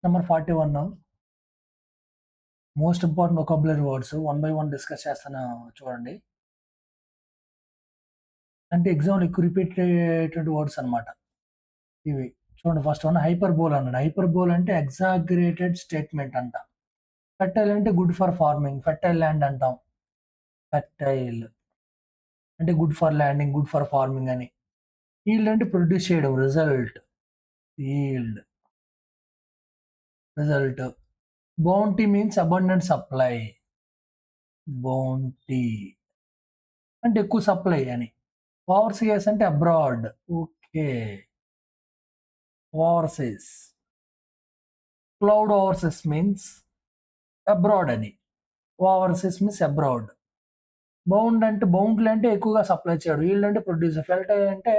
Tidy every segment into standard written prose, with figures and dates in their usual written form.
Number 41 most important vocabulary words one by one discuss చేస్తాను చూడండి. అంటే ఎగ్జామ్‌లో ఎక్కువ రిపీట్ అయ్యేటువంటి వర్డ్స్ అన్నమాట ఇవి. చూడండి ఫస్ట్ వన్ హైపర్బోలా అన్నాడు. హైపర్బోలా అంటే ఎగ్జాగరేటెడ్ స్టేట్‌మెంట్ అంట. ఫెర్టైల్ అంటే good for farming. Fertile land అంటాం. ఫెర్టైల్ అంటే good for landing, good for farming అని. ఈల్డ్ అంటే ప్రొడ్యూస్ చేయడం. Result. Yield. Result. Bounty means abundant supply. Bounty అంటే ఎక్కువ సప్లై అని. ఓవర్‌సీస్ అంటే abroad. Okay. Overseas. Cloud overseas means abroad అని. Overseas means abroad. బౌండ్లీ అంటే ఎక్కువగా సప్లై చేయడం. ఈల్డ్ అంటే ప్రొడ్యూసర్. ఫెర్టైల్ అంటే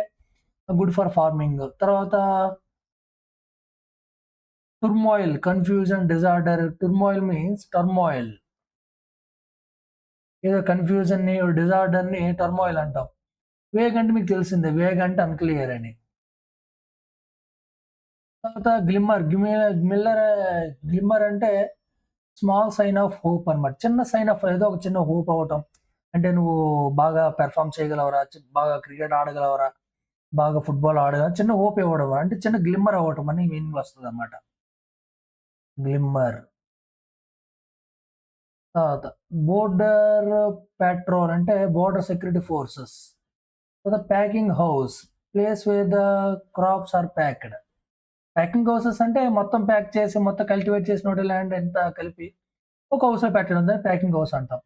గుడ్ ఫర్ ఫార్మింగ్. తర్వాత turmoil, confusion, disorder. Turmoil means turmoil. ఏదో కన్‌ఫ్యూజన్‌ని, డిజార్డర్‌ని టర్మాయిల్ అంటాం. వేగ్ అంటే మీకు తెలిసిందే. వేగ్ అంటే అన్‌క్లియర్ అని. తర్వాత గ్లిమ్మర్ అంటే స్మాల్ సైన్ ఆఫ్ హోప్ అన్నమాట. చిన్న సైన్ ఆఫ్ ఏదో ఒక చిన్న హోప్ అవ్వటం. అంటే నువ్వు బాగా పెర్ఫార్మ్ చేయగలవురా, బాగా క్రికెట్ ఆడగలవురా, బాగా ఫుట్‌బాల్ ఆడగలవా, చిన్న హోప్ ఇవ్వడం. అంటే చిన్న గ్లిమ్మర్ అవ్వటం అని మీనింగ్ వస్తదన్నమాట. గ్లిమ్మర్. తర్వాత బోర్డర్ పెట్రోల్ అంటే బోర్డర్ సెక్యూరిటీ ఫోర్సెస్. తర్వాత packing house. Place where the crops are packed. Packing houses అంటే మొత్తం ప్యాక్ చేసి, మొత్తం కల్టివేట్ చేసిన ల్యాండ్ అంతా కలిపి ఒక హౌస్‌లో పెట్టడం. దాన్ని ప్యాకింగ్ హౌస్ అంటాం.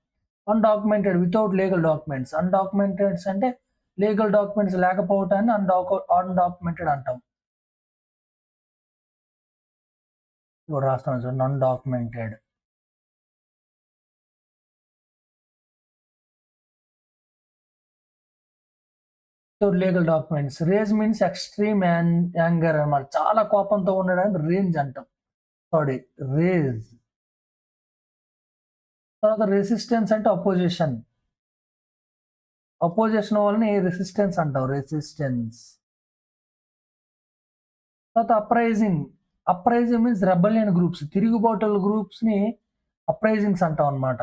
Undocumented without legal documents. Undocumenteds అంటే లీగల్ డాక్యుమెంట్స్ లేకపోవటాన్ని అన్‌డాక్యుమెంటెడ్ అంటాం. ఇప్పుడు రాస్తున్నాను చూడండి. Undocumented. Without legal documents. Rage means extreme anger అన్నమాట. చాలా కోపంతో ఉండడాన్ని రేంజ్ అంటాం. Sorry rage. తర్వాత రెసిస్టెన్స్ అంటే అపోజిషన్. అపోజిషన్ వాళ్ళని రెసిస్టెన్స్ అంటాం. రెసిస్టెన్స్. తర్వాత uprising. Uprising means rebellion groups. తిరుగుబాటుల గ్రూప్స్‌ని అప్రైజింగ్స్ అంటాం అన్నమాట.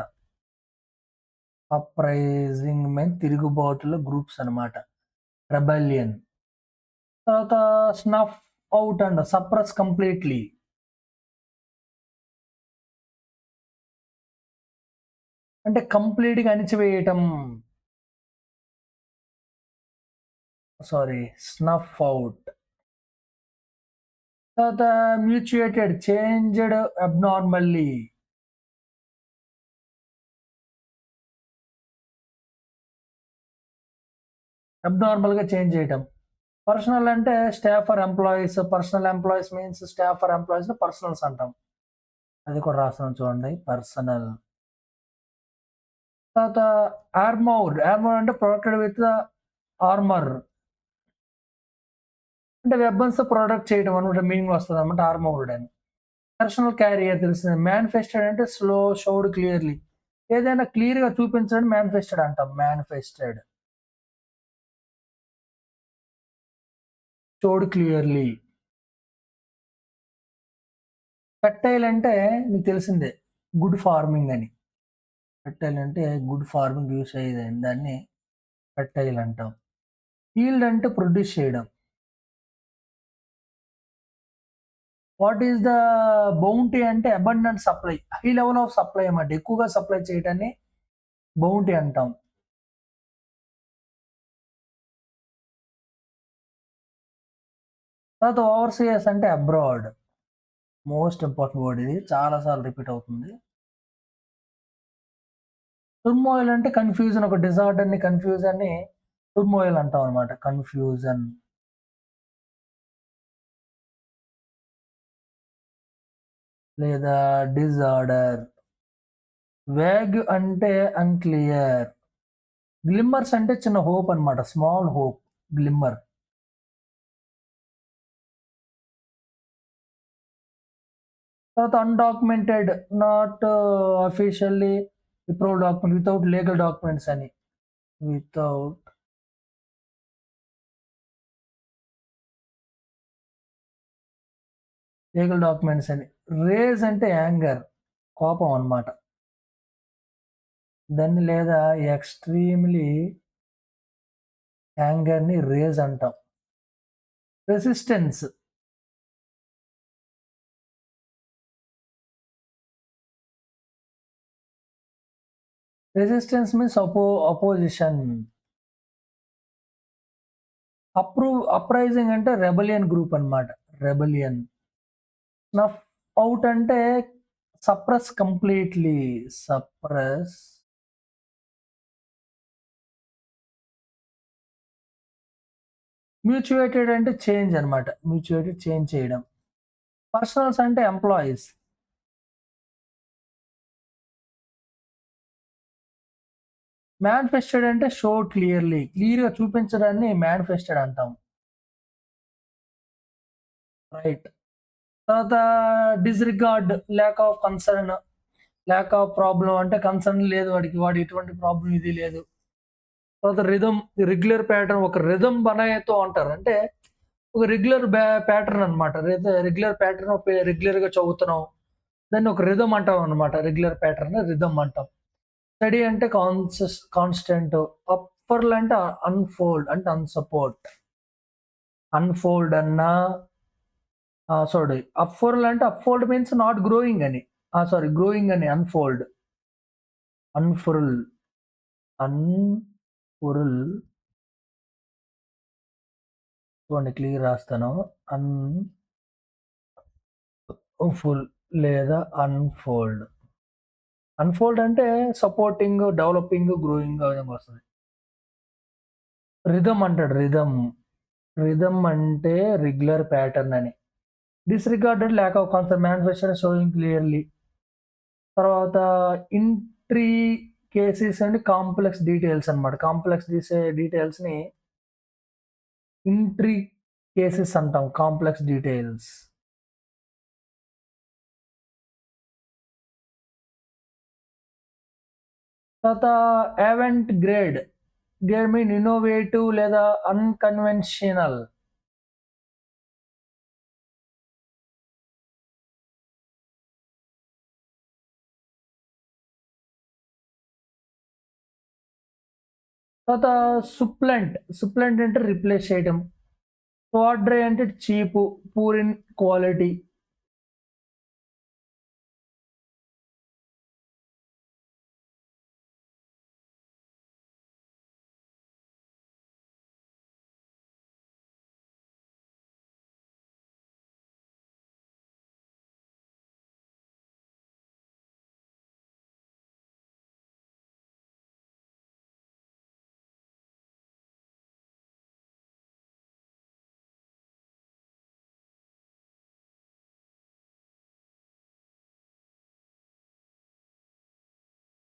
అప్రైజింగ్ మీన్స్ తిరుగుబాటుల గ్రూప్స్ అన్నమాట. రెబెలియన్. తర్వాత snuff out and suppress completely. అంటే కంప్లీట్‌గా అణిచివేయటం. Sorry snuff out. తర్వాత మ్యూచుయేటెడ్ చేంజ్డ్ అబ్నార్మల్లీ. అబ్నార్మల్‌గా చేంజ్ చేయటం. పర్సనల్ అంటే staff or employees. Personnel employees means staff or ఎంప్లాయీస్‌ని పర్సనల్స్ అంటాం. అది కూడా రాస్తున్నాను చూడండి. పర్సనల్. తర్వాత ఆర్మౌర్డ్. ఆర్మౌర్డ్ అంటే ప్రొటెక్టెడ్ విత్ ఆర్మర్. అంటే వెపన్స్‌తో ప్రొటెక్ట్ చేయడం అన్నమాట మీనింగ్ వస్తదన్నమాట ఆర్మౌర్డ్ అని. పర్సనల్ క్యారియర్ తెలిసిందే. మానిఫెస్టెడ్ అంటే షోడ్ క్లియర్‌లీ. ఏదైనా క్లియర్‌గా చూపించడాన్ని మానిఫెస్టెడ్ అంటాం. మానిఫెస్టెడ్. Showed clearly. ఫెర్టైల్ అంటే మీకు తెలిసిందే. గుడ్ ఫార్మింగ్ అని. ఫెర్టైల్ అంటే గుడ్ ఫార్మింగ్ యూజ్ అయ్యేదని దాన్ని ఫెర్టైల్ అంటాం. ఈల్డ్ అంటే ప్రొడ్యూస్ చేయడం. వాట్ ఈస్ ద బౌంటీ అంటే abundant supply. High level of supply అన్నమాట. ఎక్కువగా సప్లై చేయడాన్ని బౌంటీ అంటాం. తర్వాత ఓవర్‌సీయర్స్ అంటే అబ్రాడ్. మోస్ట్ ఇంపార్టెంట్ వర్డ్ ఇది. చాలా సార్లు రిపీట్ అవుతుంది. టుర్మోయిల్ అంటే కన్‌ఫ్యూజన్. ఒక డిజార్డర్‌ని, కన్‌ఫ్యూజన్‌ని టుర్మోయిల్ అంటాం అన్నమాట. కన్‌ఫ్యూజన్. లేదా డిజార్డర్. వేగ్ అంటే అన్‌క్లియర్. గ్లిమ్మర్స్ అంటే చిన్న హోప్ అన్నమాట. Small hope. గ్లిమ్మర్. తర్వాత undocumented. Not officially approved document. Without legal documents అని. వితౌట్ లీగల్ డాక్యుమెంట్స్ అని. రేజ్ అంటే యాంగర్, కోపం అన్నమాట. దాన్ని లేదా ఎక్స్‌ట్రీమ్‌లీ యాంగర్‌ని రేజ్ అంటాం. Resistance, resistance means opposition. Uprising అంటే రెబెలియన్ గ్రూప్ అన్నమాట. రెబెలియన్. స్నఫ్ ఔట్ అంటే సప్రెస్ కంప్లీట్‌లీ. సప్రెస్. మ్యూచుయేటెడ్ అంటే చేంజ్ అన్నమాట. మ్యూచుయేటెడ్ చేంజ్ చేయడం. పర్సనల్స్ అంటే ఎంప్లాయీస్. మానిఫెస్టెడ్ అంటే షో క్లియర్‌లీ. క్లియర్‌గా చూపించడాన్ని మానిఫెస్టెడ్ అంటాం. రైట్. తర్వాత disregard, lakh of concern, lack of problem అంటే కన్సర్న్ లేదు వాడికి. వాడు ఎటువంటి ప్రాబ్లమ్ ఇది లేదు. తర్వాత రిథమ్, రెగ్యులర్ ప్యాటర్న్, ఒక రిథమ్ బనాయేతో అంటారు. అంటే ఒక రెగ్యులర్ ప్యాటర్న్ అన్నమాట. రెగ్యులర్ ప్యాటర్న్ రెగ్యులర్‌గా చదువుతున్నాం. దాన్ని ఒక రిథమ్ అంటాం అన్నమాట. రెగ్యులర్ ప్యాటర్న్ రిథమ్ అంటాం. స్టడీ అంటే కాన్స్టెంట్. అప్పర్ల్ అంటే అన్‌ఫోల్డ్ అంటే అన్‌సపోర్ట్. అన్‌ఫోల్డ్ అన్నా సారీ, అప్‌ఫోల్డ్ అంటే అప్‌ఫోల్డ్ మీన్స్ నాట్ గ్రోయింగ్ అని. సారీ, గ్రోయింగ్ అని అన్‌ఫోల్డ్. అన్‌ఫుర్ల్, అన్‌ఫుర్ల్ చూడండి క్లియర్ రాస్తాను. ఫుల్ లేదా అన్‌ఫోల్డ్. అన్‌ఫోల్డ్ అంటే సపోర్టింగ్, డెవలపింగ్, గ్రోయింగ్ ఆ విధంగా వస్తది. రిథమ్ అంటాడు రిథమ్. రిథమ్ అంటే రెగ్యులర్ ప్యాటర్న్ అని. Disregarded, lack of concern, manifested, showing clearly. తర్వాత ఇంట్రికేసిస్ అండ్ కాంప్లెక్స్ డీటెయిల్స్ అన్నమాట. కాంప్లెక్స్ డీటెయిల్స్‌ని ఇంట్రికేసిస్ అంటాం. Complex details. తర్వాత avant grade. Grade mean innovative లేదా అన్‌కన్వెన్షనల్. తర్వాత సుప్లెంట్. సుప్లెంట్ అంటే రిప్లేస్ చేయడం. క్వాడ్రే అంటే చీపు, పూర్ ఇన్ క్వాలిటీ.